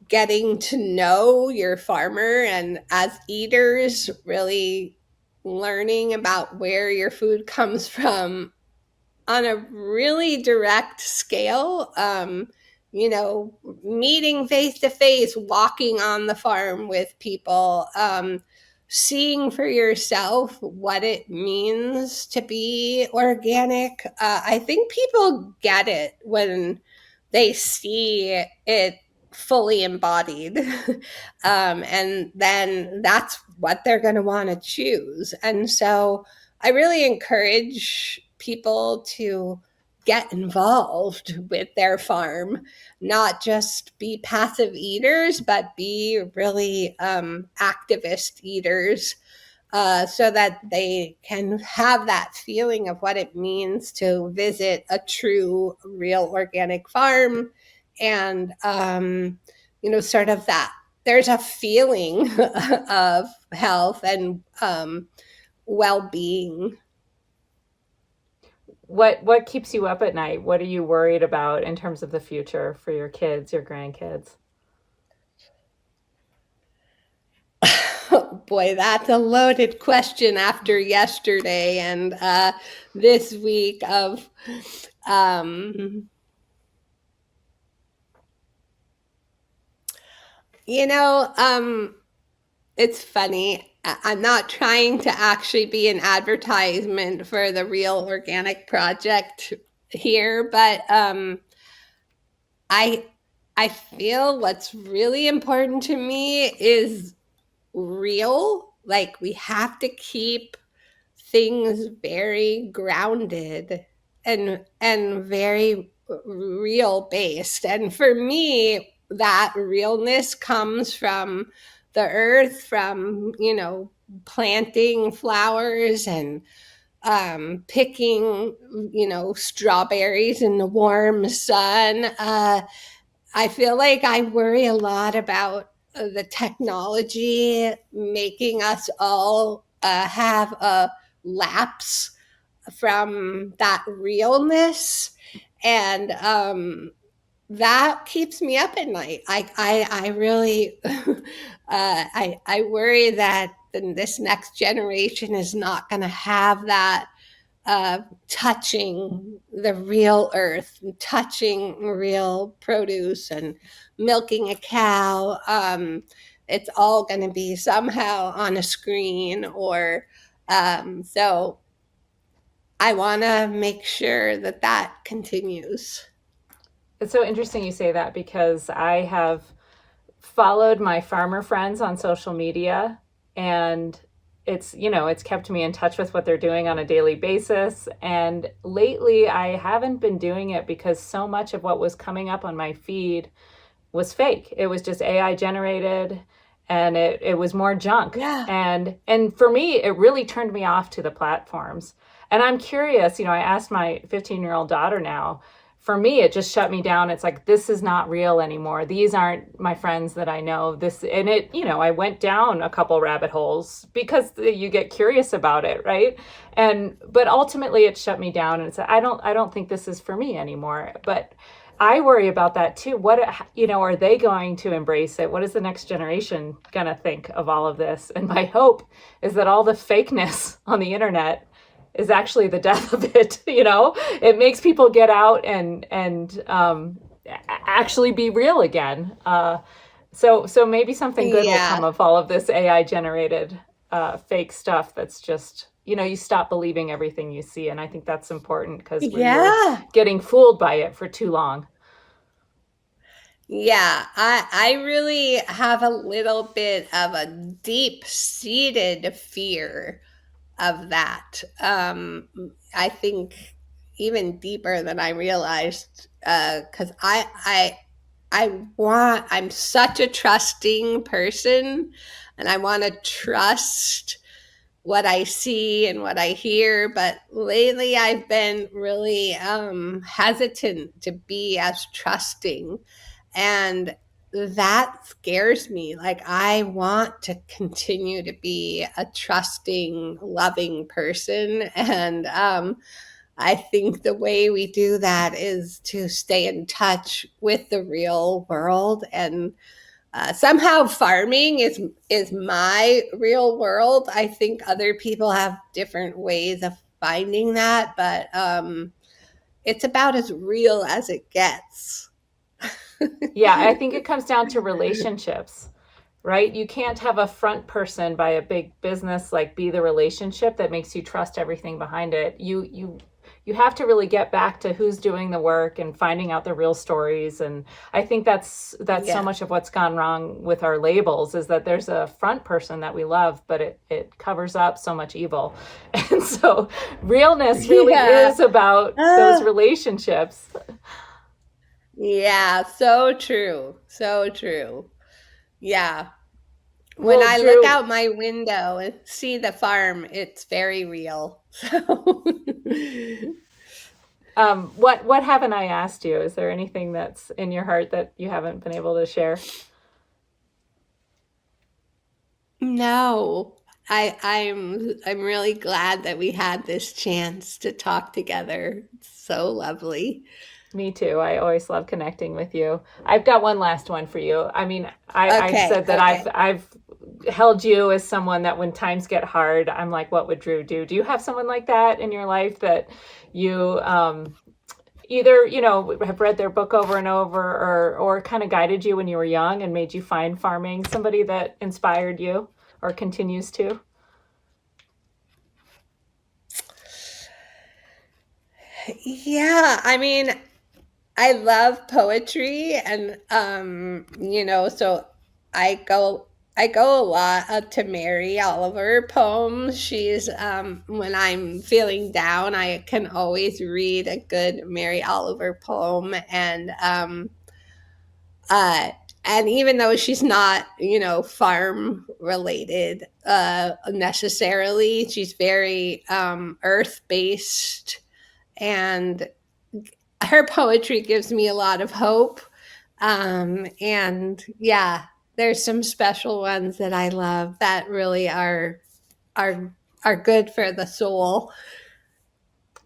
getting to know your farmer, and as eaters, really learning about where your food comes from on a really direct scale. Meeting face to face, walking on the farm with people, seeing for yourself what it means to be organic. I think people get it when they see it fully embodied. And then that's what they're going to want to choose. And so I really encourage people to get involved with their farm, not just be passive eaters, but be really activist eaters, so that they can have that feeling of what it means to visit a true, real organic farm. And, sort of that there's a feeling of health and well-being. What keeps you up at night? What are you worried about in terms of the future for your kids, your grandkids? Oh boy, that's a loaded question after yesterday and this week of it's funny. I'm not trying to actually be an advertisement for the Real Organic Project here, but I feel what's really important to me is real. Like, we have to keep things very grounded and very real based. And for me, that realness comes from the earth, from planting flowers and picking strawberries in the warm sun. I feel like I worry a lot about the technology making us all have a lapse from that realness, and that keeps me up at night. I really I worry that this next generation is not going to have that touching the real earth, touching real produce, and milking a cow. It's all going to be somehow on a screen, or so I want to make sure that that continues. It's so interesting you say that, because I have followed my farmer friends on social media, and it's kept me in touch with what they're doing on a daily basis. And lately I haven't been doing it because so much of what was coming up on my feed was fake. It was just AI generated, and it was more junk. Yeah. And for me, it really turned me off to the platforms. And I'm curious, I asked my 15-year-old daughter now. For me, it just shut me down. It's like, this is not real anymore. These aren't my friends that I know. I went down a couple rabbit holes because you get curious about it, right? But ultimately it shut me down, and it's, I don't think this is for me anymore. But I worry about that too. What, are they going to embrace it? What is the next generation going to think of all of this? And my hope is that all the fakeness on the internet is actually the death of it. It makes people get out and actually be real again. So maybe something good will come of all of this AI generated fake stuff. That's just, you stop believing everything you see. And I think that's important, because we're getting fooled by it for too long. Yeah, I really have a little bit of a deep-seated fear of that. I think even deeper than I realized, because I'm such a trusting person, and I want to trust what I see and what I hear. But lately I've been really hesitant to be as trusting, and that scares me. Like, I want to continue to be a trusting, loving person. And I think the way we do that is to stay in touch with the real world. And somehow farming is my real world. I think other people have different ways of finding that, but it's about as real as it gets. Yeah, I think it comes down to relationships, right? You can't have a front person by a big business be the relationship that makes you trust everything behind it. You have to really get back to who's doing the work and finding out the real stories. And I think that's so much of what's gone wrong with our labels, is that there's a front person that we love, but it covers up so much evil. And so realness really is about those relationships. Yeah, so true. So true. Yeah. When I look out my window and see the farm, it's very real. What haven't I asked you? Is there anything that's in your heart that you haven't been able to share? No. I'm really glad that we had this chance to talk together. It's so lovely. Me too. I always love connecting with you. I've got one last one for you. I mean, I've said that I've held you as someone that when times get hard, I'm like, what would Drew do? Do you have someone like that in your life that you either, have read their book over and over, or kind of guided you when you were young and made you find farming? Somebody that inspired you or continues to? Yeah, I mean, I love poetry, and so I go a lot to Mary Oliver poems. She's when I'm feeling down, I can always read a good Mary Oliver poem, and even though she's not, farm related necessarily, she's very earth based, and her poetry gives me a lot of hope. And yeah, there's some special ones that I love that really are good for the soul.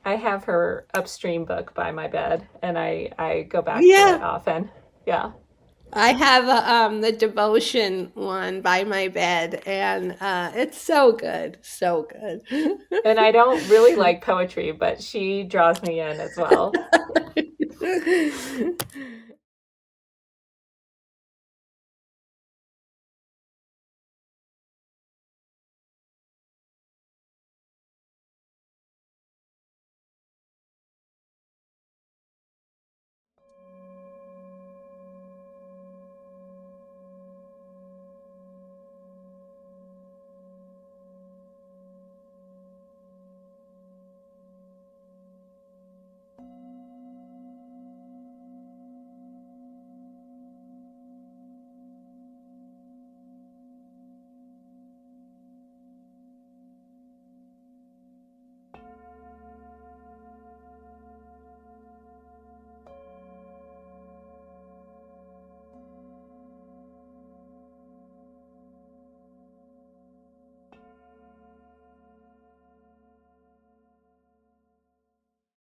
I have her Upstream book by my bed, and I go back to it often. Yeah. I have the devotion one by my bed, and it's so good, so good. And I don't really like poetry, but she draws me in as well.